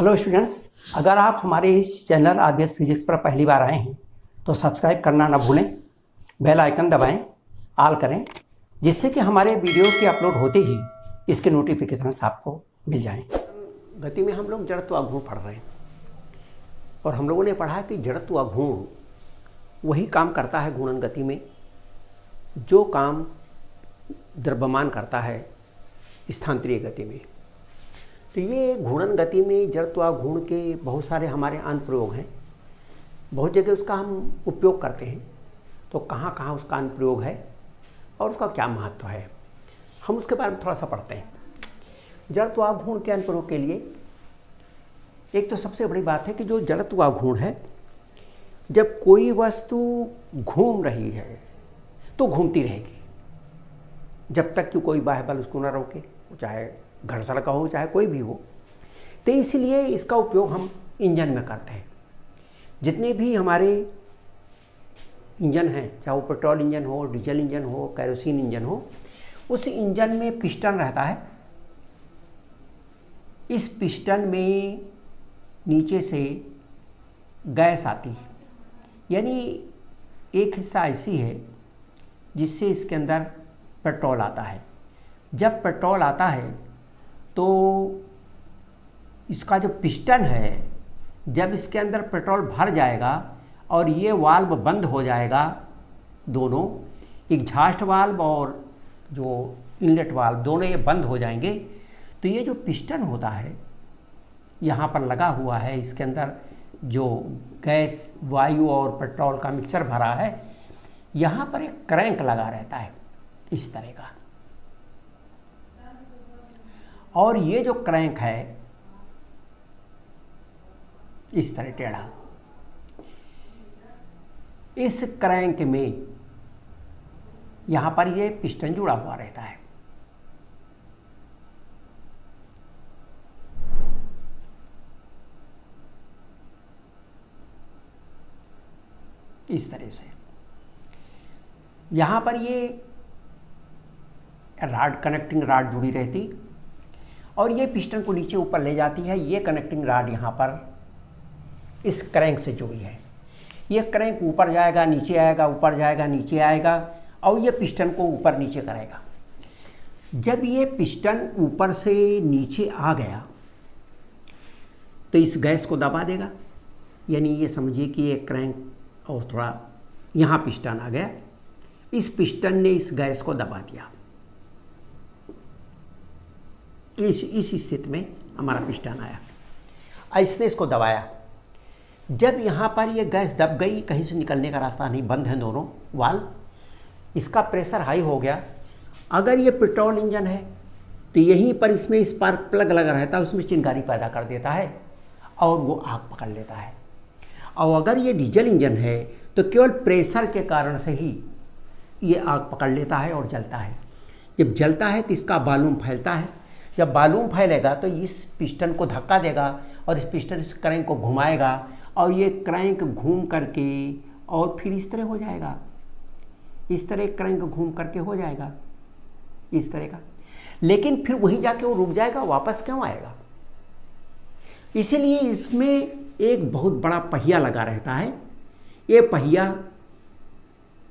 Hello students, अगर आप हमारे इस चैनल आरबीएस फिजिक्स पर पहली बार आए हैं तो सब्सक्राइब करना ना भूलें, बेल आइकन दबाएं, ऑल करें, जिससे कि हमारे वीडियो के अपलोड होते ही इसके नोटिफिकेशंस आपको मिल जाएं। गति में हम लोग जड़त्व आघूर्ण पढ़ रहे हैं और हम लोगों ने पढ़ा कि जड़त्व आघूर्ण वही काम करता है घूर्णन गति में जो काम द्रव्यमान करता है स्थानांतरीय गति में। तो ये घूर्णन गति में जड़त्व आघूर्ण के बहुत सारे हमारे अनुप्रयोग हैं, बहुत जगह उसका हम उपयोग करते हैं। तो कहाँ कहाँ उसका अनुप्रयोग है और उसका क्या महत्व है, हम उसके बारे में थोड़ा सा पढ़ते हैं। जड़त्व आघूर्ण के अनुप्रयोग के लिए एक तो सबसे बड़ी बात है कि जो जड़त्व आघूर्ण है, जब कोई वस्तु घूम रही है तो घूमती रहेगी जब तक कि कोई बाह्य बल उसको न रोके, चाहे घर्षण का हो चाहे कोई भी हो। तो इसलिए इसका उपयोग हम इंजन में करते हैं। जितने भी हमारे इंजन हैं, चाहे वो पेट्रोल इंजन हो, डीजल इंजन हो, कैरोसिन इंजन हो, उस इंजन में पिस्टन रहता है। इस पिस्टन में नीचे से गैस आती है, यानी एक हिस्सा ऐसी है जिससे इसके अंदर पेट्रोल आता है। जब पेट्रोल आता है तो इसका जो पिस्टन है, जब इसके अंदर पेट्रोल भर जाएगा और ये वाल्व बंद हो जाएगा, दोनों एग्जॉस्ट वाल्व और जो इनलेट वाल्व दोनों ये बंद हो जाएंगे, तो ये जो पिस्टन होता है यहाँ पर लगा हुआ है, इसके अंदर जो गैस वायु और पेट्रोल का मिक्सचर भरा है, यहाँ पर एक क्रैंक लगा रहता है इस तरह का। और ये जो क्रैंक है इस तरह टेढ़ा, इस क्रैंक में यहां पर ये पिस्टन जुड़ा हुआ रहता है। इस तरह से यहां पर ये रॉड, कनेक्टिंग रॉड जुड़ी रहती और ये पिस्टन को नीचे ऊपर ले जाती है। ये कनेक्टिंग रॉड यहाँ पर इस क्रैंक से जुड़ी है। ये क्रैंक ऊपर जाएगा, नीचे आएगा, ऊपर जाएगा, नीचे आएगा और ये पिस्टन को ऊपर नीचे करेगा। जब ये पिस्टन ऊपर से नीचे आ गया तो इस गैस को दबा देगा, यानी ये समझिए कि ये क्रैंक और थोड़ा यहाँ पिस्टन आ गया, इस पिस्टन ने इस गैस को दबा दिया। इस स्थिति में हमारा पिस्टन आया, इसने इसको दबाया। जब यहाँ पर ये गैस दब गई, कहीं से निकलने का रास्ता नहीं, बंद है दोनों वाल्व, इसका प्रेशर हाई हो गया। अगर ये पेट्रोल इंजन है तो यहीं पर इसमें स्पार्क प्लग लगा रहता है, उसमें चिंगारी पैदा कर देता है और वो आग पकड़ लेता है। और अगर ये डीजल इंजन है तो केवल प्रेशर के कारण से ही ये आग पकड़ लेता है और जलता है। जब जलता है तो इसका बालूम फैलता है। जब बालूम फैलेगा तो इस पिस्टन को धक्का देगा और इस पिस्टन इस क्रैंक को घुमाएगा और ये क्रैंक घूम करके और फिर इस तरह हो जाएगा, इस तरह क्रैंक घूम करके हो जाएगा इस तरह का। लेकिन फिर वहीं जाके वो रुक जाएगा, वापस क्यों आएगा? इसीलिए इसमें एक बहुत बड़ा पहिया लगा रहता है। ये पहिया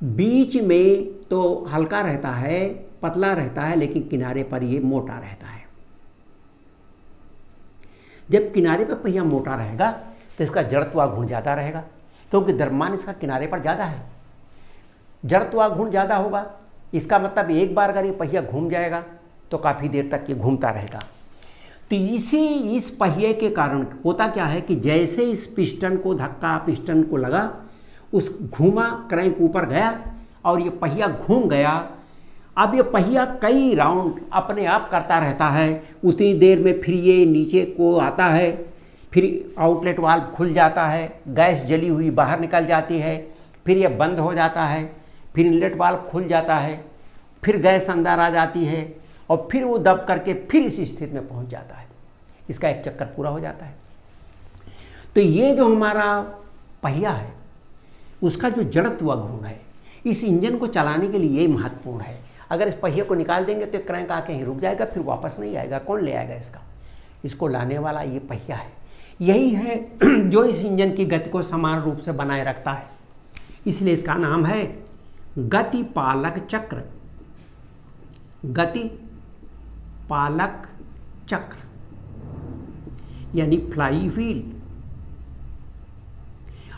बीच में तो हल्का रहता है, पतला रहता है, लेकिन किनारे पर ये मोटा रहता है। जब किनारे पर पहिया मोटा रहेगा तो इसका जड़त्व आघूर्ण ज़्यादा रहेगा, क्योंकि द्रव्यमान इसका किनारे पर ज़्यादा है। जड़त्व आघूर्ण ज़्यादा होगा, इसका मतलब एक बार अगर ये पहिया घूम जाएगा तो काफ़ी देर तक ये घूमता रहेगा। तो इस पहिए के कारण होता क्या है कि जैसे इस पिस्टन को धक्का पिस्टन को लगा, उस घूमा, क्रैंक ऊपर गया और ये पहिया घूम गया। अब ये पहिया कई राउंड अपने आप करता रहता है। उतनी देर में फिर ये नीचे को आता है, फिर आउटलेट वाल्व खुल जाता है, गैस जली हुई बाहर निकल जाती है, फिर ये बंद हो जाता है, फिर इनलेट वाल्व खुल जाता है, फिर गैस अंदर आ जाती है और फिर वो दब करके फिर इस स्थिति में पहुंच जाता है। इसका एक चक्कर पूरा हो जाता है। तो ये जो हमारा पहिया है उसका जो जड़त्व आघूर्ण है, इस इंजन को चलाने के लिए ये महत्वपूर्ण है। अगर इस पहिए को निकाल देंगे तो क्रैंक आके ही रुक जाएगा, फिर वापस नहीं आएगा। कौन ले आएगा इसका? इसको लाने वाला ये पहिया है। यही है जो इस इंजन की गति को समान रूप से बनाए रखता है। इसलिए इसका नाम है गतिपालक चक्र। गतिपालक चक्र यानी फ्लाई व्हील।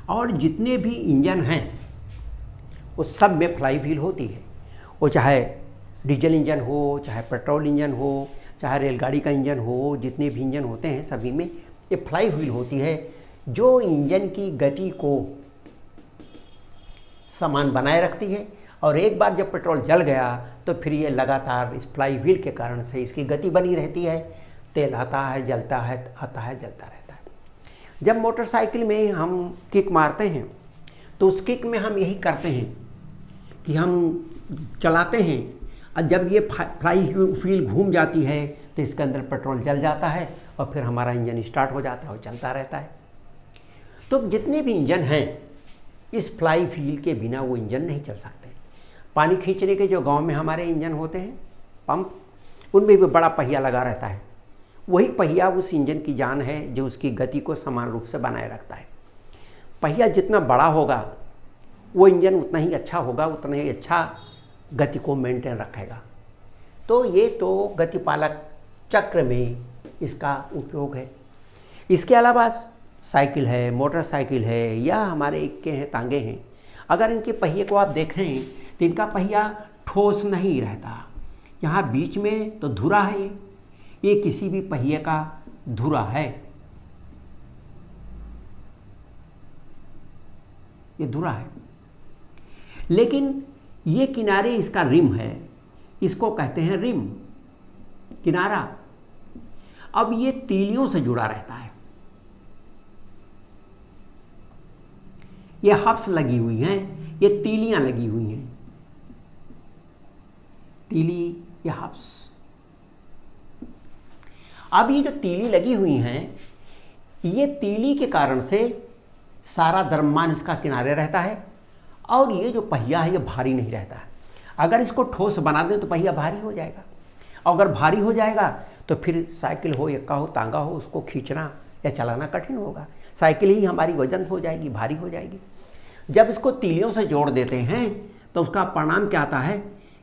और जितने भी इंजन हैं उस सब में फ्लाई व्हील होती है। वो चाहे डीजल इंजन हो, चाहे पेट्रोल इंजन हो, चाहे रेलगाड़ी का इंजन हो, जितने भी इंजन होते हैं सभी में ये फ्लाई व्हील होती है जो इंजन की गति को समान बनाए रखती है। और एक बार जब पेट्रोल जल गया तो फिर ये लगातार इस फ्लाई व्हील के कारण से इसकी गति बनी रहती है। तेल आता है, जलता है, आता है, जलता रहता है। जब मोटरसाइकिल में हम किक मारते हैं तो उस किक में हम यही करते हैं कि हम चलाते हैं और जब ये फ्लाई व्हील घूम जाती है तो इसके अंदर पेट्रोल जल जाता है और फिर हमारा इंजन स्टार्ट हो जाता है और चलता रहता है। तो जितने भी इंजन हैं इस फ्लाई व्हील के बिना वो इंजन नहीं चल सकते। पानी खींचने के जो गांव में हमारे इंजन होते हैं पंप, उनमें भी बड़ा पहिया लगा रहता है। वही पहिया उस इंजन की जान है जो उसकी गति को समान रूप से बनाए रखता है। पहिया जितना बड़ा होगा वो इंजन उतना ही अच्छा होगा, उतना ही अच्छा गति को मेंटेन रखेगा। तो ये तो गतिपालक चक्र में इसका उपयोग है। इसके अलावा साइकिल है, मोटरसाइकिल है या हमारे इक्के हैं, तांगे हैं, अगर इनके पहिए को आप देखें तो इनका पहिया ठोस नहीं रहता। यहाँ बीच में तो धुरा है, ये किसी भी पहिए का धुरा है, ये धुरा है। लेकिन ये किनारे इसका रिम है, इसको कहते हैं रिम, किनारा। अब ये तीलियों से जुड़ा रहता है। ये हब्स लगी हुई हैं, ये तीलियां लगी हुई हैं, तीली या हब्स। अब ये जो तीली लगी हुई हैं, ये तीली के कारण से सारा द्रव्यमान इसका किनारे रहता है और ये जो पहिया है ये भारी नहीं रहता है। अगर इसको ठोस बना दें तो पहिया भारी हो जाएगा। अगर भारी हो जाएगा तो फिर साइकिल हो, एक्का हो, तांगा हो, उसको खींचना या चलाना कठिन होगा। साइकिल ही हमारी वजन हो जाएगी, भारी हो जाएगी। जब इसको तीलियों से जोड़ देते हैं तो उसका परिणाम क्या आता है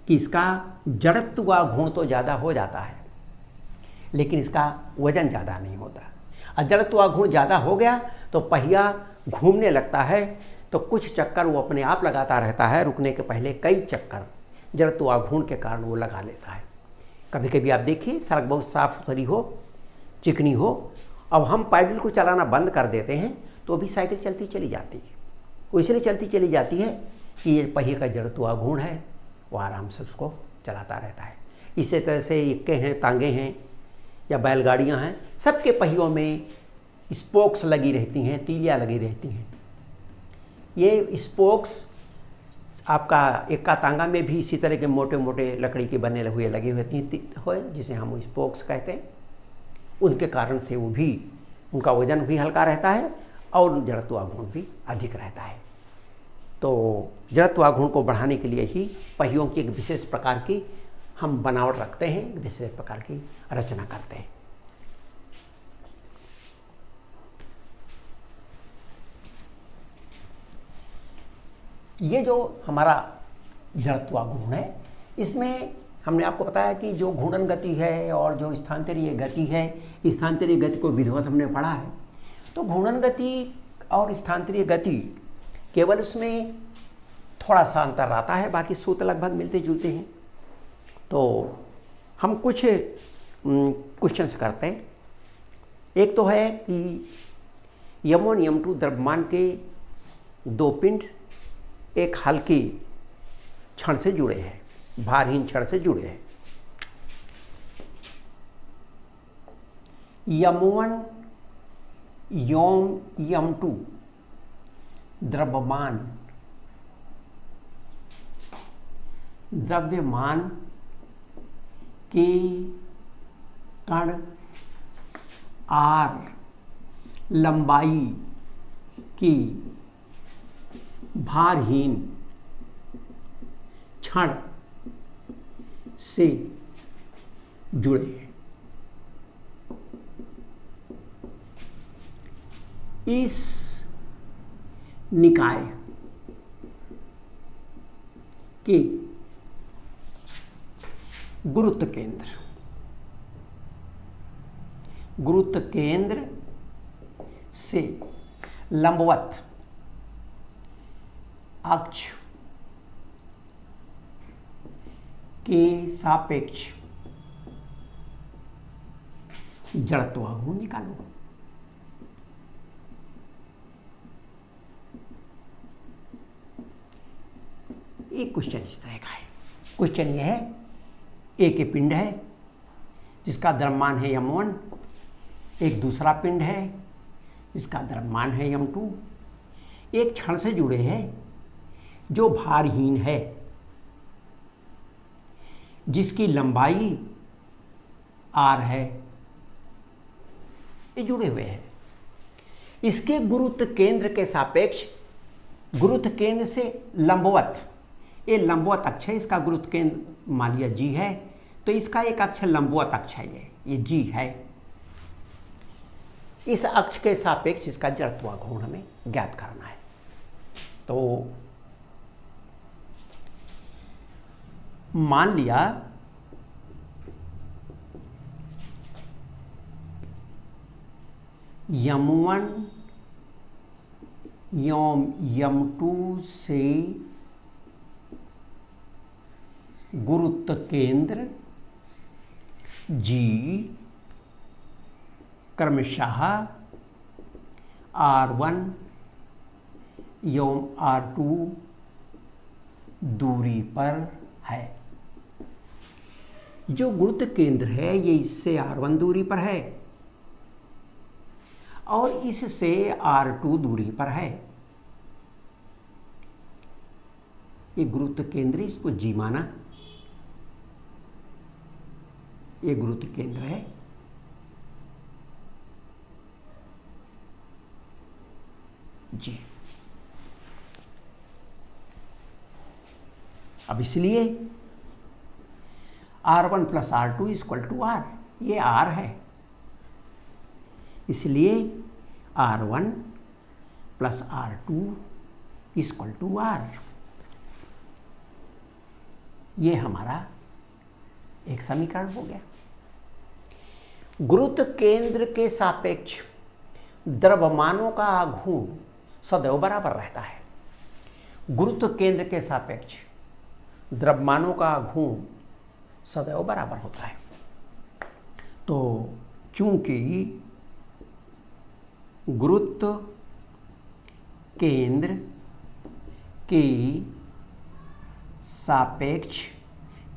कि इसका जड़त्व व गुण तो ज़्यादा हो जाता है लेकिन इसका वजन ज़्यादा नहीं होता। और जड़त्व व गुण ज़्यादा हो गया तो पहिया घूमने लगता है, तो कुछ चक्कर वो अपने आप लगाता रहता है, रुकने के पहले कई चक्कर जड़त्व व गुण के कारण वो लगा लेता है। कभी कभी आप देखिए सड़क बहुत साफ सुथरी हो, चिकनी हो, अब हम पैडल को चलाना बंद कर देते हैं तो भी साइकिल चलती चली जाती है। वो इसलिए चलती चली जाती है कि ये पहिए का जड़त्व व गुण है, वो आराम से उसको चलाता रहता है। इसी तरह से इक्के हैं, तांगे हैं या बैलगाड़ियाँ हैं, सबके पहियों में स्पोक्स लगी रहती हैं, तीलियाँ लगी रहती हैं। ये स्पोक्स आपका इक्का तांगा में भी इसी तरह के मोटे मोटे लकड़ी के बने हुए लगे होती हैं, जिसे हम स्पोक्स कहते हैं। उनके कारण से वो भी, उनका वजन भी हल्का रहता है और जड़त्व व गुण भी अधिक रहता है। तो जड़त्व व गुण को बढ़ाने के लिए ही पहियों की एक विशेष प्रकार की हम बनावट रखते हैं, विशेष प्रकार की रचना करते हैं। ये जो हमारा जड़त्व व गुण है, इसमें हमने आपको बताया कि जो घूर्णन गति है और जो स्थानांतरीय गति है, स्थानांतरीय गति को विधिवत हमने पढ़ा है। तो घूर्णन गति और स्थानांतरीय गति केवल उसमें थोड़ा सा अंतर आता है, बाकी सूत्र लगभग मिलते जुलते हैं। तो हम कुछ क्वेश्चंस करते हैं। एक तो है कि M1 M2 द्रव्यमान के दो पिंड एक हल्की क्षण से जुड़े हैं, भारहीन क्षण से जुड़े हैं। M1 M2 द्रव्यमान के कण R लंबाई की भारहीन क्षण से जुड़े हैं। इस निकाय के गुरुत्व केंद्र से लंबवत अक्ष के सापेक्ष जड़त्व गुण निकालो। एक क्वेश्चन इस तरह का है। क्वेश्चन यह है, एक पिंड है जिसका द्रव्यमान है m1, एक दूसरा पिंड है जिसका द्रव्यमान है m2, एक क्षण से जुड़े हैं जो भारहीन है, जिसकी लंबाई r है, ये जुड़े हुए हैं। इसके गुरुत्व केंद्र के सापेक्ष, गुरुत्व केंद्र से लंबवत, ये लंबवत अक्ष है, इसका गुरुत्व केंद्र मान लिया g है, तो इसका एक अक्ष लंबवत अक्ष है, ये g है। इस अक्ष के सापेक्ष इसका जड़त्व गुण हमें ज्ञात करना है। तो मान लिया m1 एवं m2 से गुरुत्व केंद्र G क्रमशः R1 एवं R2 दूरी पर है। जो गुरुत्व केंद्र है ये इससे R1 दूरी पर है और इससे R2 दूरी पर है। ये गुरुत्व केंद्र, इसको G माना, ये गुरुत्व केंद्र है। जी, अब इसलिए R1 plus R2 equal to R, ये R है, इसलिए R1 plus R2 equal to R। ये हमारा एक समीकरण हो गया। गुरुत्व केंद्र के सापेक्ष द्रव्यमानों का आघूर्ण सदैव बराबर रहता है। गुरुत्व केंद्र के सापेक्ष द्रव्यमानों का आघूर्ण सदैव बराबर होता है। तो चूंकि गुरुत्व केंद्र के सापेक्ष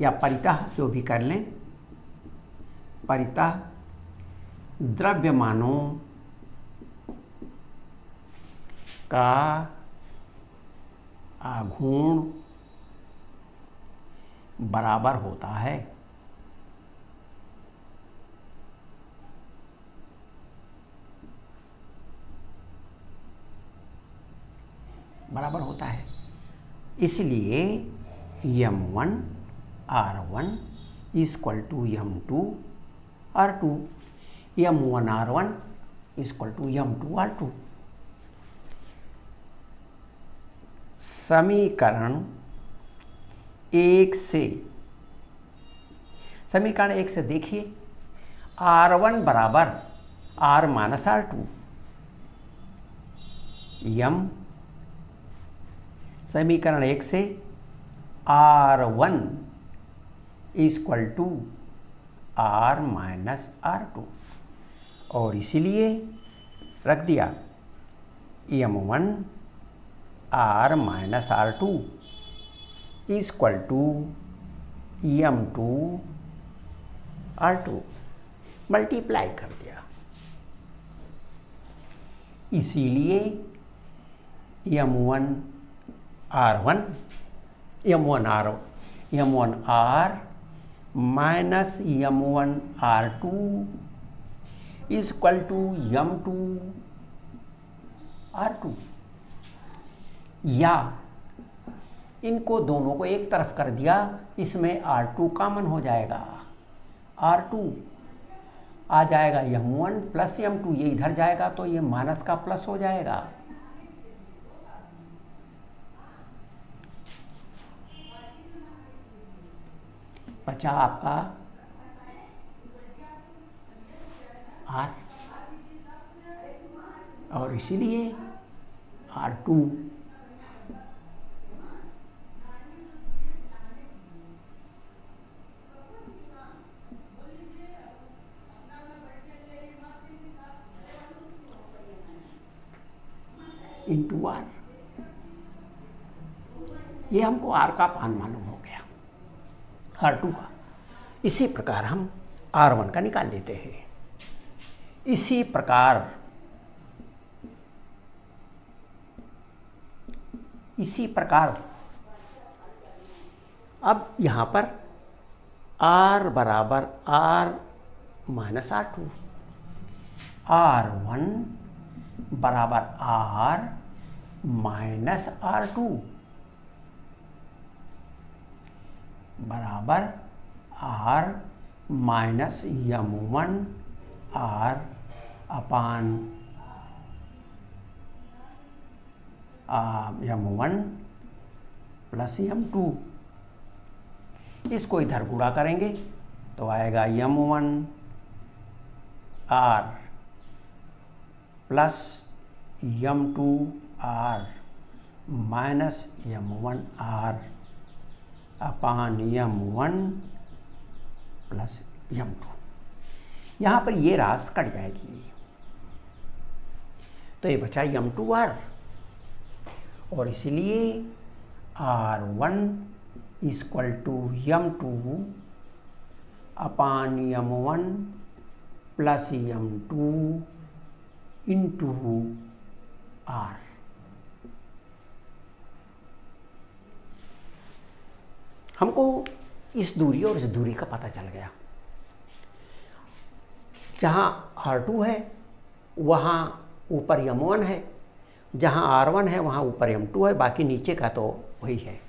या परितः, जो भी कर लें, परितः द्रव्यमानों का आघूर्ण बराबर होता है। बराबर होता है, इसलिए m1 R1 equal to m2 R2, m1 R1 equal to m2 R2। समीकरण 1 से देखिए, R1 बराबर R माइनस R2, m समीकरण 1 से R1 equal to R minus R2, और इसीलिए रख दिया m1 R minus R2 equal to m2 R2, multiply कर दिया। इसीलिए m1 R1 m1 R minus m1 R2 equal to m2 R2, या इनको दोनों को एक तरफ कर दिया, इसमें R2 कॉमन हो जाएगा। R2 आ जाएगा m1 प्लस m2, ये इधर जाएगा तो ये माइनस का प्लस हो जाएगा। बचा आपका r, और इसीलिए R2 इंटू आर, ये हमको R का मान मालूम हो गया, R2 का। इसी प्रकार हम R1 का निकाल लेते हैं। इसी प्रकार अब यहां पर R बराबर R माइनस R2, R1 बराबर R माइनस R2 बराबर R minus M1 R upon M1 plus M2। इसको इधर गुणा करेंगे तो आएगा M1 R plus M2 R minus M1 R upon M1 plus M2। यहाँ पर ये रास कट जाएगी तो ये बचा M2R, और इसलिए R1 equal to M2 upon M1 plus M2 into R। हमको इस दूरी और इस दूरी का पता चल गया। जहाँ R2 है वहाँ ऊपर M1 है, जहाँ R1 है वहाँ ऊपर M2 है, बाकी नीचे का तो वही है।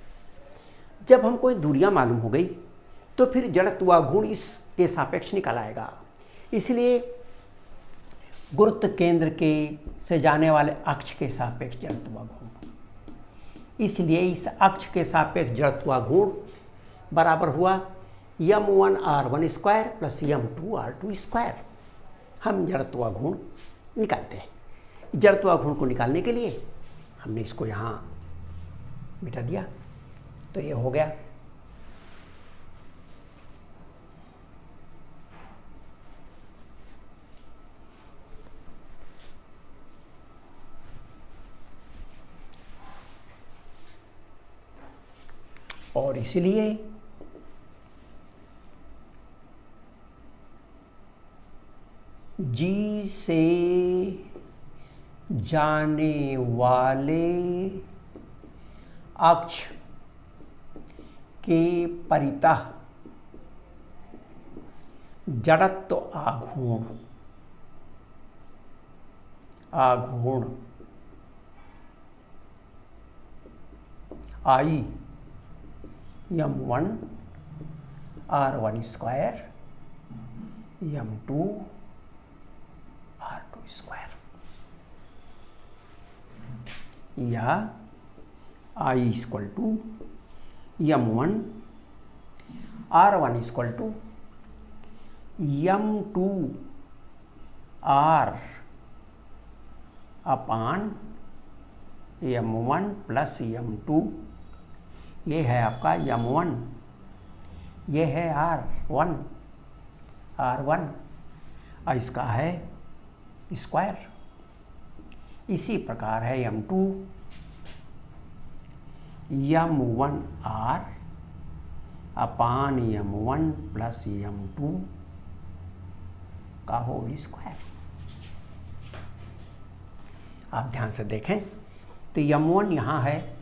जब हमको ये दूरियाँ मालूम हो गई तो फिर जड़त्व गुण इसके सापेक्ष निकल आएगा। इसलिए गुरुत्व केंद्र के से जाने वाले अक्ष के सापेक्ष जड़त्व गुण, इसलिए इस अक्ष के सापेक्ष जड़त्व गुण बराबर हुआ M1 R1 square plus M2 R2 square. हम जड़त्व गुण निकालते हैं। जड़त्व गुण को निकालने के लिए हमने इसको यहाँ मिटा दिया तो ये हो गया। और इसलिए जी से जाने वाले अक्ष के परितः जड़त्व आघूर्ण I M1 R1 square M2 R2 square, या I equal to M1 R1 equal to M2 R upon M1 plus M2। ये है आपका M1, ये है R1 और इसका है स्क्वायर। इसी प्रकार है M2 M1 R upon M1 plus M2 का होल स्क्वायर। आप ध्यान से देखें तो M1 यहाँ है,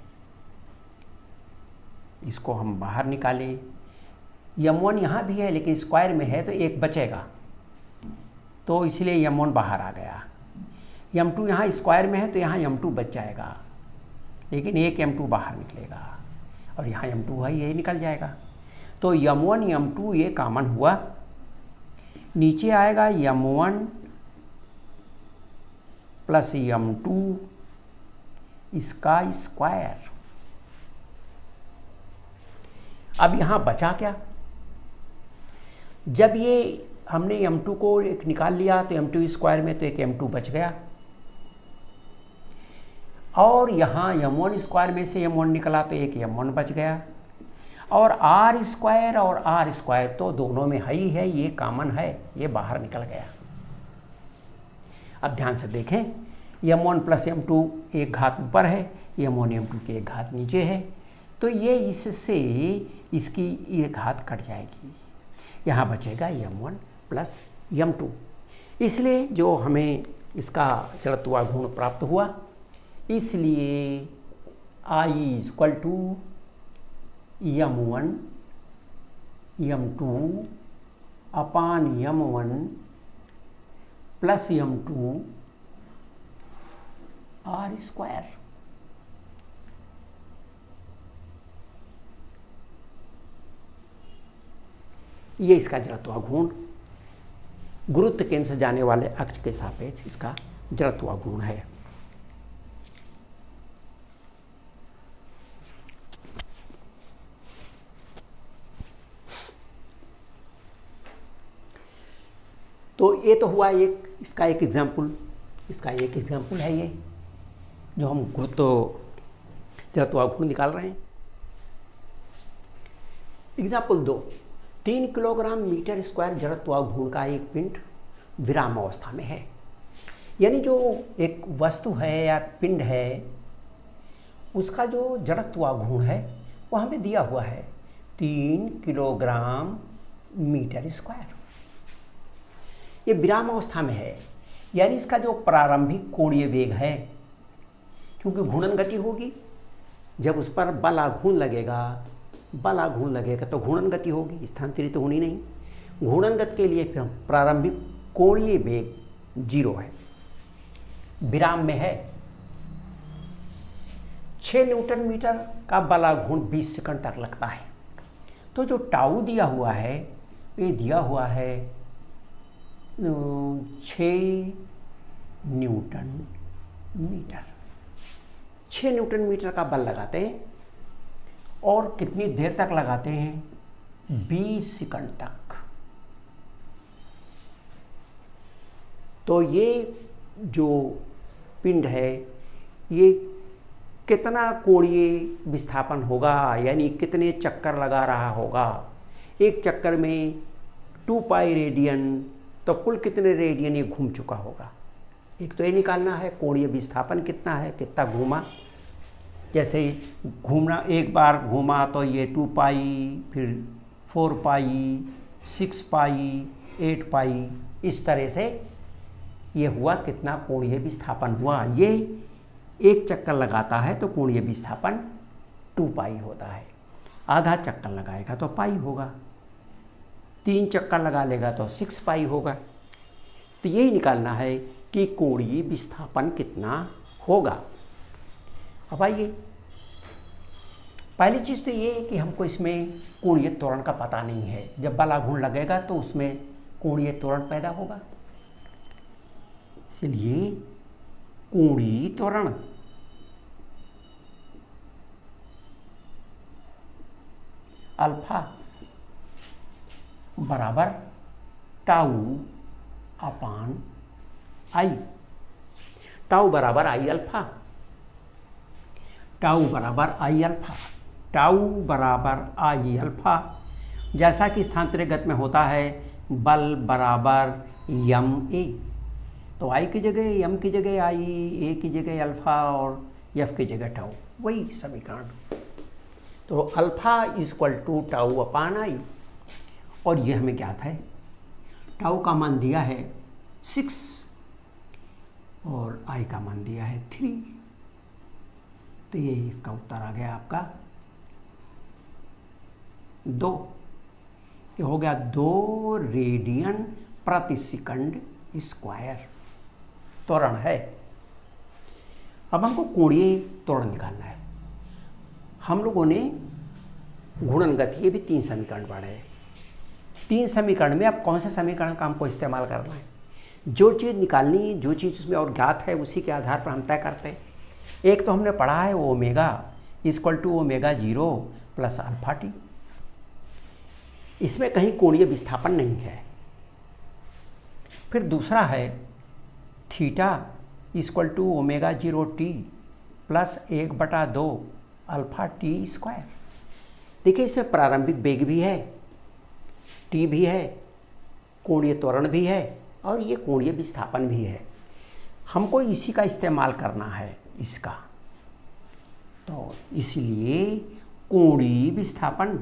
इसको हम बाहर निकालें। M1 यहाँ भी है लेकिन स्क्वायर में है तो एक बचेगा, तो इसलिए M1 बाहर आ गया। M2 यहाँ स्क्वायर में है तो यहाँ M2 बच जाएगा, लेकिन एक M2 बाहर निकलेगा और यहाँ M2 है, ये निकल जाएगा। तो M1 M2 ये कॉमन हुआ, नीचे आएगा m1 प्लस m2 इसका स्क्वायर। अब यहां बचा क्या? जब ये हमने m2 को एक निकाल लिया तो m2 स्क्वायर में तो एक m2 बच गया, और यहाँ m1 स्क्वायर में से m1 निकला तो एक m1 बच गया, और r स्क्वायर और r स्क्वायर तो दोनों में है ही है, ये कॉमन है, ये बाहर निकल गया। अब ध्यान से देखें, m1 प्लस m2 एक घात ऊपर है, m1 m2 की एक घात नीचे है, तो ये इससे इसकी एक घात कट जाएगी, यहाँ बचेगा m1 प्लस m2। इसलिए जो हमें इसका जड़त्वाघूर्ण प्राप्त हुआ, इसलिए I equal to m1 m2 upon m1 plus m2 r square. ये इसका जड़त्वाघूर्ण, गुरुत्व केंद्र से जाने वाले अक्ष के सापेक्ष इसका जड़त्वाघूर्ण है। तो ये तो हुआ इसका एक एग्जाम्पल है ये, जो हम गुरुत्व जड़त्वाघूर्ण निकाल रहे हैं। एग्जाम्पल 2, 3 किलोग्राम मीटर स्क्वायर जड़त्वाघूर्ण का एक पिंड विराम अवस्था में है। यानी जो एक वस्तु है या पिंड है, उसका जो जड़त्वाघूर्ण है वो हमें दिया हुआ है 3 किलोग्राम मीटर स्क्वायर। ये विराम अवस्था में है, यानी इसका जो प्रारंभिक कोणीय वेग है, क्योंकि घूर्णन गति होगी, जब उस पर बल आघूर्ण लगेगा तो घूर्णन गति होगी, स्थानांतरित तो होनी नहीं। घूर्णन गति के लिए फिर प्रारंभिक कोणीय वेग 0 है, विराम में है। 6 न्यूटन मीटर का बल आघूर्ण 20 सेकंड तक लगता है। तो जो टाउ दिया हुआ है, ये दिया हुआ है 6 न्यूटन मीटर। 6 न्यूटन मीटर का बल लगाते हैं, और कितनी देर तक लगाते हैं? 20 सेकंड तक। तो ये जो पिंड है, ये कितना कोणीय विस्थापन होगा, यानी कितने चक्कर लगा रहा होगा? एक चक्कर में 2 पाई रेडियन, तो कुल कितने रेडियन ये घूम चुका होगा? एक तो ये निकालना है कोणीय विस्थापन कितना है, कितना घूमा। जैसे घूमना, एक बार घूमा तो ये 2 पाई, फिर 4 पाई, 6 पाई, 8 पाई, इस तरह से ये हुआ कितना कोणीय विस्थापन हुआ। ये एक चक्कर लगाता है तो कोणीय विस्थापन 2 पाई होता है। आधा चक्कर लगाएगा तो पाई होगा, 3 चक्कर लगा लेगा तो 6 पाई होगा। तो यही निकालना है कि कोणीय विस्थापन कितना होगा। अब आइए, पहली चीज़ तो ये है कि हमको इसमें कोणीय त्वरण का पता नहीं है। जब बल आघूर्ण लगेगा तो उसमें कोणीय त्वरण पैदा होगा, इसलिए कोणीय त्वरण अल्फा बराबर टाउ अपान आई। टाउ बराबर आई अल्फा, टाउ बराबर आई अल्फा, टाउ बराबर आई अल्फा। जैसा कि स्थानांतरित गति में होता है, बल बराबर यम ए, तो आई की जगह एम की जगह आई, ए की जगह अल्फा और एफ की जगह टाउ, वही समीकरण। तो अल्फा इक्वल टू टाउ अपान आई, और ये हमें ज्ञात है। टाउ का मान दिया है 6 और आई का मान दिया है 3, तो ये इसका उत्तर आ गया आपका 2। ये हो गया 2 रेडियन प्रति सेकंड स्क्वायर त्वरण है। अब हमको कोणीय त्वरण निकालना है। हम लोगों ने घूर्णन गति, ये भी 3 समीकरण पढ़े हैं। 3 समीकरण में अब कौन से समीकरण का हमको इस्तेमाल करना है? जो चीज़ निकालनी, जो चीज़ उसमें और ज्ञात है, उसी के आधार पर हम तय करते हैं। एक तो हमने पढ़ा है omega equal to omega 0 plus alpha t. इसमें कहीं कोणीय विस्थापन नहीं है। फिर दूसरा है theta equal to omega 0 t plus 1/2 alpha t square. देखिए इसमें प्रारंभिक वेग भी है, टी भी है, कोणीय त्वरण भी है और ये कोणीय विस्थापन भी है। हमको इसी का इस्तेमाल करना है इसका। तो इसलिए कोणीय विस्थापन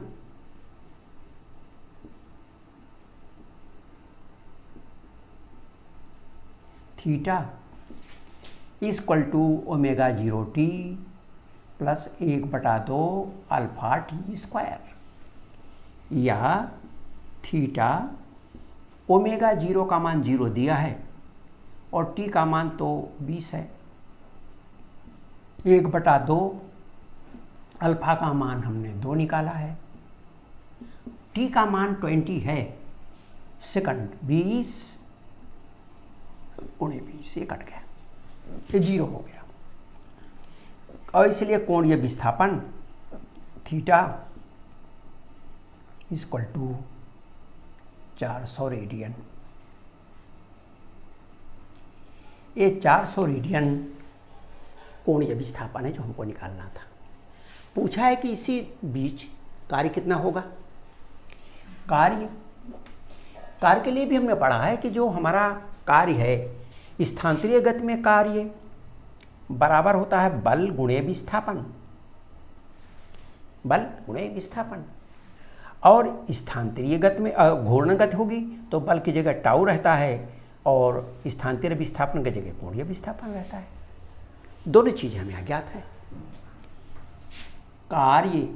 theta equal to omega 0 t plus 1/2 alpha t square, या थीटा ओमेगा 0 का मान 0 दिया है और टी का मान तो 20 है, 1/2 अल्फा का मान हमने 2 निकाला है, टी का मान 20 है सेकंड, 20 × 20 ये कट गया, ये 0 हो गया। और इसलिए कोणीय विस्थापन थीटा इक्वल टू 400 रेडियन। ये 400 रेडियन कोणीय विस्थापन है जो हमको निकालना था। पूछा है कि इसी बीच कार्य कितना होगा। कार्य के लिए भी हमने पढ़ा है कि जो हमारा कार्य है स्थानांतरीय गति में कार्य बराबर होता है बल गुणे विस्थापन, बल गुणे विस्थापन। और स्थानांतरीय गति में घूर्णन गति होगी तो बल की जगह टाउ रहता है और स्थानांतरीय विस्थापन की जगह कोणीय विस्थापन रहता है। दोनों चीजें हमें अज्ञात है। कार्य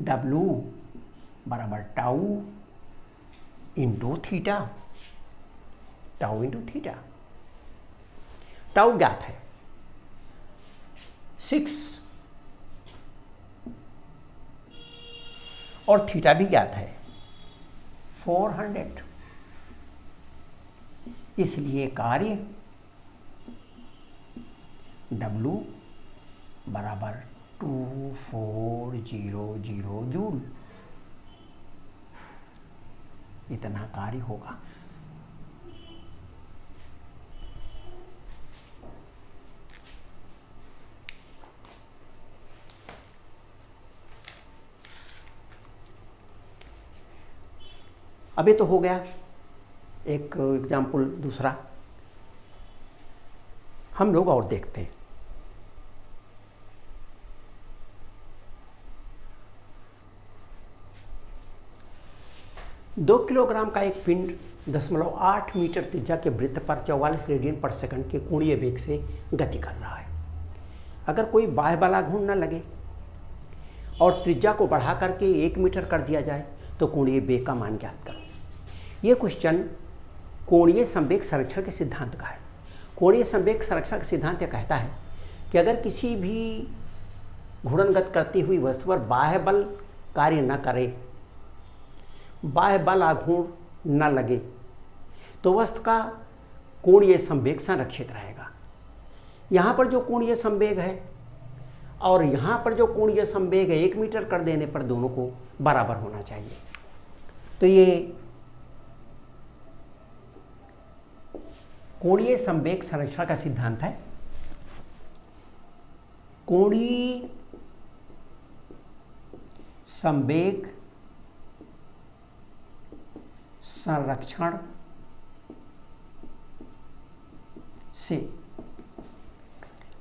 W बराबर tau into theta, tau into theta. Tau ज्ञात है 6 और थीटा भी ज्ञात है 400। इसलिए कार्य W बराबर 2400 जूल, इतना कार्य होगा। अब ये तो हो गया एक एग्जाम्पल। दूसरा हम लोग और देखते हैं। दो किलोग्राम का एक पिंड 0.8 मीटर त्रिज्या के वृत्त पर 44 रेडियन पर सेकंड के कोणीय वेग से गति कर रहा है। अगर कोई बाह्य बलाघूर्ण न लगे और त्रिज्या को बढ़ा करके 1 मीटर कर दिया जाए तो कोणीय वेग का मान ज्ञात करो। यह क्वेश्चन कोणीय संवेग संरक्षण के सिद्धांत का है। कोणीय संवेग संरक्षण का सिद्धांत यह कहता है कि अगर किसी भी घूर्णनगत करती हुई वस्तु पर बाह्य बल कार्य न करे, बाह्य बल आघूर्ण न लगे, तो वस्तु का कोणीय संवेग संरक्षित रहेगा। यहाँ पर जो कोणीय संवेग है और यहाँ पर जो कोणीय संवेग है 1 मीटर कर देने पर दोनों को बराबर होना चाहिए। तो ये कोणीय संवेग संरक्षण का सिद्धांत है। कोणीय संवेग संरक्षण से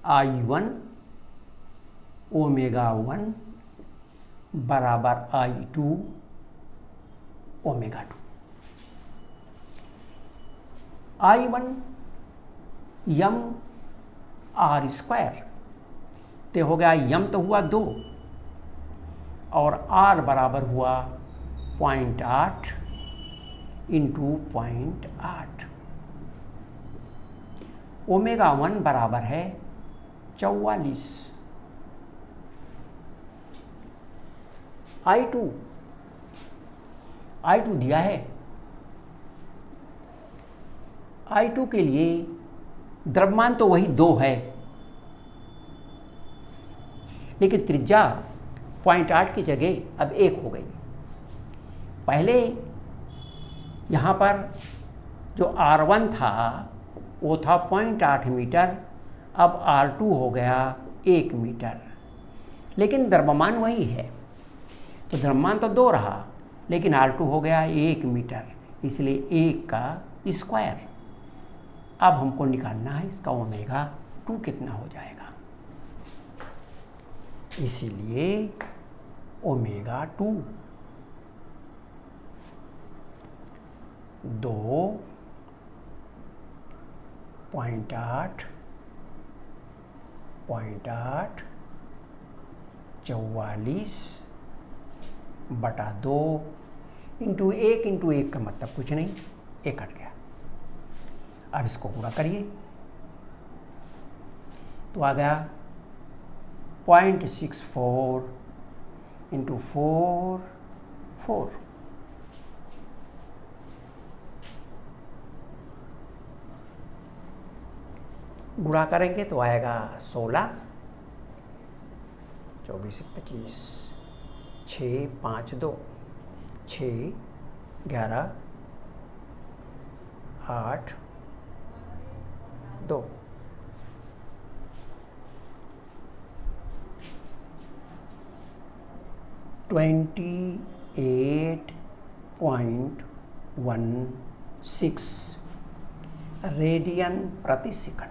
I1 ओमेगा 1 बराबर I2 ओमेगा 2। I1 यम आर स्क्वायर ते हो गया, यम तो हुआ 2 और आर बराबर हुआ 0.8 इंटू 0.8। ओमेगा 1 बराबर है 44। I2 I2 दिया है। I2 के लिए द्रव्यमान तो वही 2 है, लेकिन त्रिज्या 0.8 की जगह अब 1 हो गई। पहले यहाँ पर जो R1 था वो था 0.8 मीटर, अब R2 हो गया 1 मीटर, लेकिन द्रव्यमान वही है, तो द्रव्यमान तो 2 रहा, लेकिन R2 हो गया 1 मीटर, इसलिए 1 का स्क्वायर। अब हमको निकालना है इसका ओमेगा 2 कितना हो जाएगा, इसीलिए ओमेगा 2 2.8 44/2 इंटू 1 का मतलब कुछ नहीं, 1 हट गया। अब इसको पूरा करिए तो आ गया 0.64 इंटू 4 गुणा करेंगे तो आएगा 16, 24 25, 6 5 2, 6 11 8 2, 28.16 रेडियन प्रति सेकंड।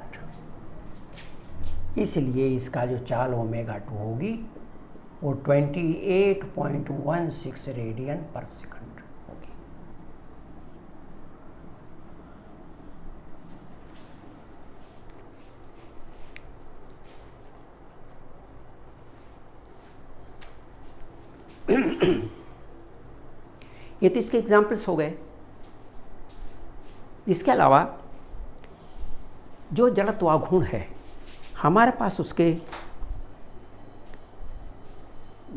इसलिए इसका जो चाल ओमेगा 2 होगी वो 28.16 रेडियन पर सेकंड होगी। ये तो इसके एग्जाम्पल्स हो गए। इसके अलावा जो जड़त्वाघूर्ण है हमारे पास, उसके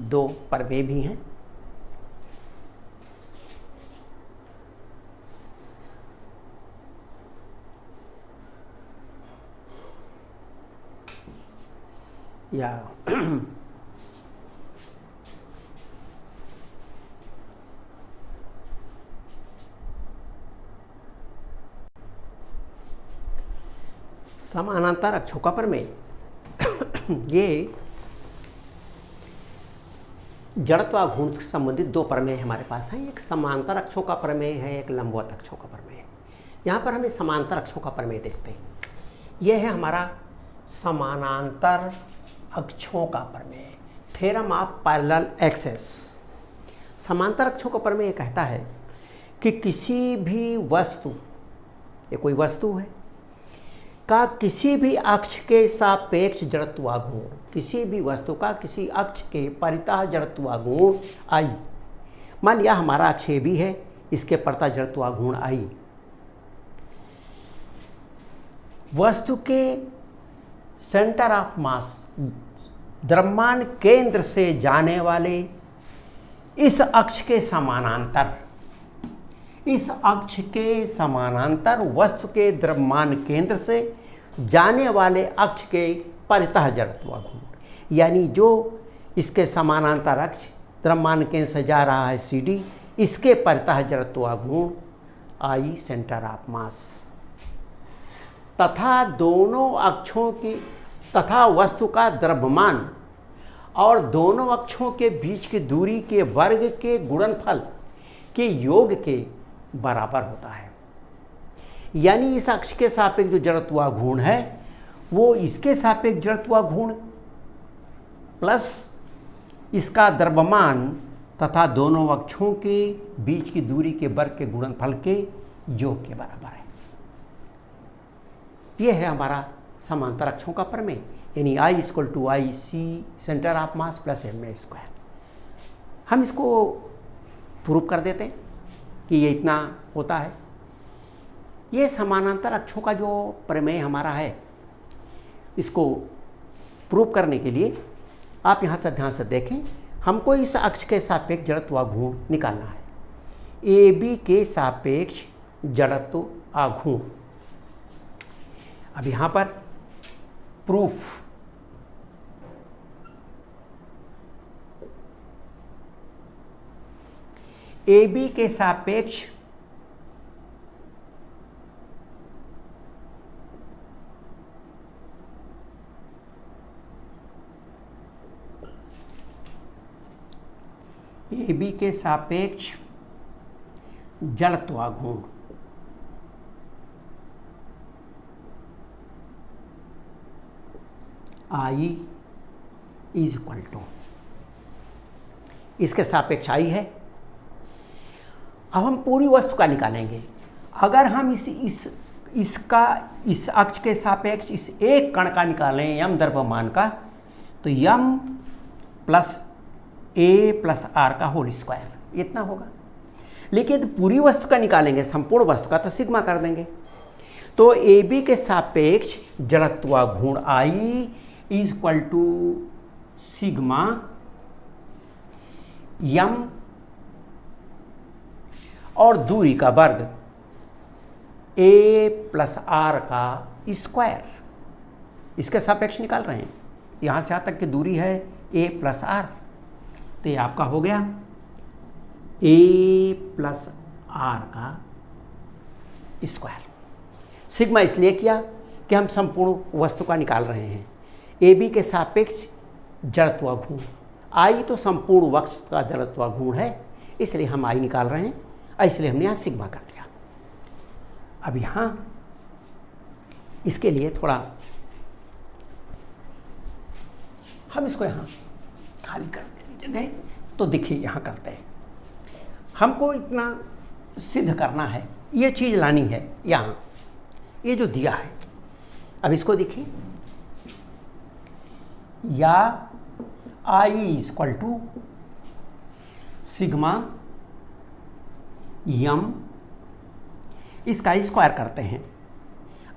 2 प्रमेय भी हैं। या समानांतर अक्षों का प्रमेय। ये जड़त्वाघूर्ण से संबंधित 2 प्रमेय हमारे पास हैं। एक समांतर अक्षों का प्रमेय है, एक लंबवत अक्षों का प्रमेय है। यहाँ पर हमें समांतर अक्षों का प्रमेय देखते हैं। यह है हमारा समानांतर अक्षों का प्रमेय, थ्योरम ऑफ पैरेलल एक्सेस। समांतर अक्षों का प्रमेय कहता है कि किसी भी वस्तु, ये कोई वस्तु है, का किसी भी अक्ष के सापेक्ष जड़त्वाघूर्ण, किसी भी वस्तु का किसी अक्ष के परितः जड़त्वाघूर्ण I, मान लिया हमारा अक्ष A भी है, इसके परितः जड़त्वाघूर्ण I, वस्तु के सेंटर ऑफ मास, द्रव्यमान केंद्र से जाने वाले इस अक्ष के समानांतर, इस अक्ष के समानांतर वस्तु के द्रव्यमान केंद्र से जाने वाले अक्ष के परितः जड़त्वाघूर्ण, यानी जो इसके समानांतर अक्ष द्रव्यमान केंद्र से जा रहा है CD, इसके परितः जड़त्वाघूर्ण I सेंटर ऑफ मास, तथा दोनों अक्षों की, तथा वस्तु का द्रव्यमान और दोनों अक्षों के बीच की दूरी के वर्ग के गुणनफल के योग के बराबर होता है। यानी इस अक्ष के सापेक्ष जो जड़त्वाघूर्ण है वो इसके सापेक्ष जड़त्वाघूर्ण प्लस इसका द्रव्यमान तथा दोनों अक्षों के बीच की दूरी के वर्ग के गुणनफल के योग के बराबर है। यह है हमारा समांतर अक्षों का प्रमेय, यानी I = IC centre of mass plus ma²। हम इसको प्रूव कर देते हैं कि ये इतना होता है। ये समानांतर अक्षों का जो प्रमेय हमारा है, इसको प्रूव करने के लिए आप यहाँ से ध्यान से देखें, हमको इस अक्ष के सापेक्ष जड़त्वाघूर्ण निकालना है। ए बी के सापेक्ष जड़त्व आघूर्ण। अब यहां पर प्रूफ, ए बी के सापेक्ष ए बी के सापेक्ष जड़त्व आघूर्ण आई इज इक्वल टू, इसके सापेक्ष आई है। अब हम पूरी वस्तु का निकालेंगे। अगर हम इसका इस अक्ष के सापेक्ष इस एक कण का निकालें यम द्रव्यमान का, तो यम प्लस ए प्लस आर का होल स्क्वायर इतना होगा। लेकिन पूरी वस्तु का निकालेंगे, संपूर्ण वस्तु का, तो सिग्मा कर देंगे। तो ए बी के सापेक्ष जड़त्वाघूर्ण I is equal to sigma यम और दूरी का वर्ग ए प्लस आर का स्क्वायर, इसके सापेक्ष निकाल रहे हैं। यहां से यहां तक की दूरी है ए प्लस आर, तो ये आपका हो गया ए प्लस आर का स्क्वायर। सिग्मा इसलिए किया कि हम संपूर्ण वस्तु का निकाल रहे हैं। ए बी के सापेक्ष जड़त्वाघूर्ण, आई तो संपूर्ण वस्तु का जड़त्वाघूर्ण है, इसलिए हम आई निकाल रहे हैं, इसलिए हमने यहाँ सिग्मा कर दिया। अब यहाँ इसके लिए थोड़ा हम इसको यहाँ खाली कर दें, तो देखिए यहाँ करते हैं। हमको इतना सिद्ध करना है, ये चीज़ लानी है यहाँ, ये जो दिया है। अब इसको देखिए, या I equal to sigma m, इसका स्क्वायर करते हैं,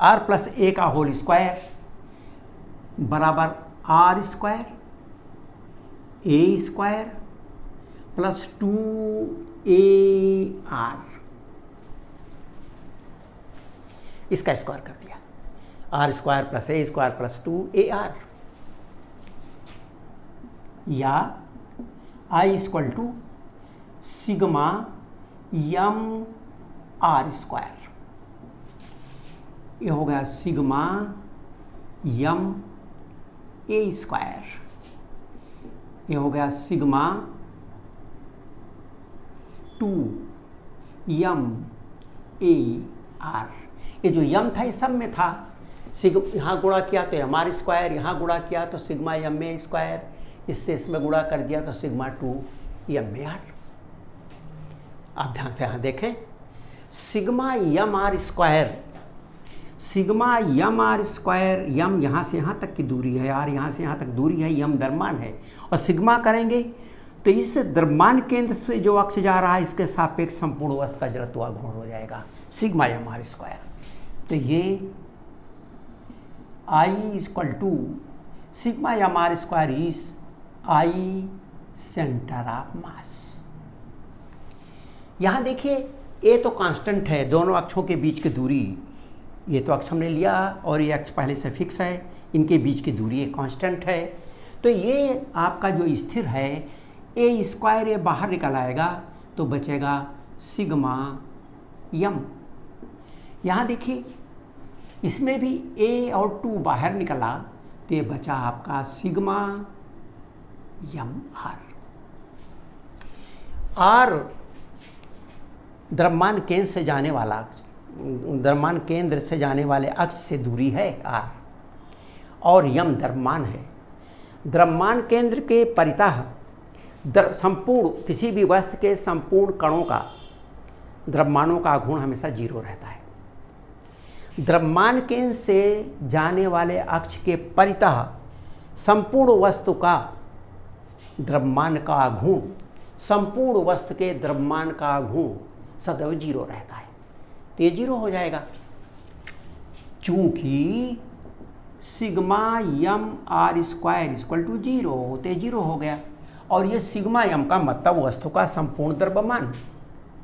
आर प्लस ए का होल स्क्वायर बराबर r square a square plus 2 AR, इसका स्क्वायर कर दिया, r square plus a square plus 2 AR, या I equal to sigma m r square, ये हो गया सिग्मा यम ए स्क्वायर, ये हो गया सिग्मा 2 यम ए आर। ये जो यम था ये सब में था, यहाँ गुणा किया तो एम आर स्क्वायर, यहाँ गुणा किया तो सिग्मा यम ए स्क्वायर, इससे इसमें गुणा कर दिया तो सिग्मा 2 यम ए आर। आप ध्यान से यहाँ देखें, sigma m r square, sigma m r square, m यहाँ से यहाँ तक की दूरी है, आर यहाँ से यहाँ तक दूरी है, यम द्रव्यमान है, और सिग्मा करेंगे तो इस द्रव्यमान केंद्र से जो अक्ष जा रहा है इसके सापेक्ष संपूर्ण वस्तु का जड़त्वाघूर्ण हो जाएगा सिग्मा यम आर स्क्वायर। तो ये I equal to sigma m r square is I centre of mass. यहाँ देखिए, ए तो कांस्टेंट है, दोनों अक्षों के बीच की दूरी, ये तो अक्ष हमने लिया और ये अक्ष पहले से फिक्स है, इनके बीच की दूरी एक कांस्टेंट है, तो ये आपका जो स्थिर है ए स्क्वायर, ये बाहर निकल आएगा तो बचेगा सिग्मा यम। यहाँ देखिए, इसमें भी ए और 2 बाहर निकला तो ये बचा आपका सिग्मा यम आर। आर द्रव्यमान केंद्र से जाने वाला, द्रव्यमान केंद्र से जाने वाले अक्ष से दूरी है आर, और यम द्रव्यमान है। द्रव्यमान केंद्र के परितः संपूर्ण किसी भी वस्तु के संपूर्ण कणों का द्रव्यमानों का आघूर्ण हमेशा 0 रहता है। द्रव्यमान केंद्र से जाने वाले अक्ष के परितः संपूर्ण वस्तु का द्रव्यमान का आघूर्ण, संपूर्ण वस्तु के द्रव्यमान का आघूर्ण सदैव 0 रहता है, तो ये 0 हो जाएगा, चूंकि sigma m r square equal to 0, तो ये 0 हो गया। और ये सिग्मा यम का मतलब वस्तु का संपूर्ण द्रव्यमान,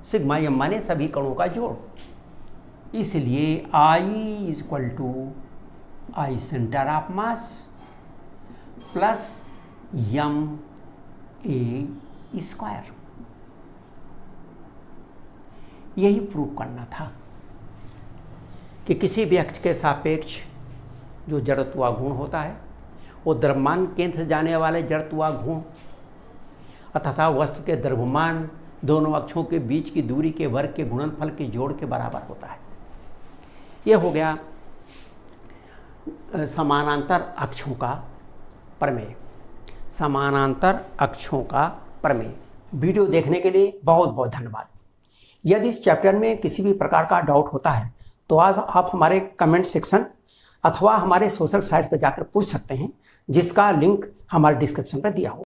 सिग्मा m माने सभी कणों का जोड़। इसलिए I equal to I centre of mass plus ma square. यही प्रूव करना था कि किसी भी अक्ष के सापेक्ष जो जड़त्वाघूर्ण होता है वो द्रव्यमान केंद्र से जाने वाले जड़त्वाघूर्ण तथा वस्तु के द्रव्यमान दोनों अक्षों के बीच की दूरी के वर्ग के गुणनफल के जोड़ के बराबर होता है। यह हो गया समानांतर अक्षों का प्रमेय। समानांतर अक्षों का प्रमेय। वीडियो देखने के लिए बहुत बहुत धन्यवाद। यदि इस चैप्टर में किसी भी प्रकार का डाउट होता है तो आप हमारे कमेंट सेक्शन अथवा हमारे सोशल साइट्स पर जाकर पूछ सकते हैं, जिसका लिंक हमारे डिस्क्रिप्शन पर दिया हो।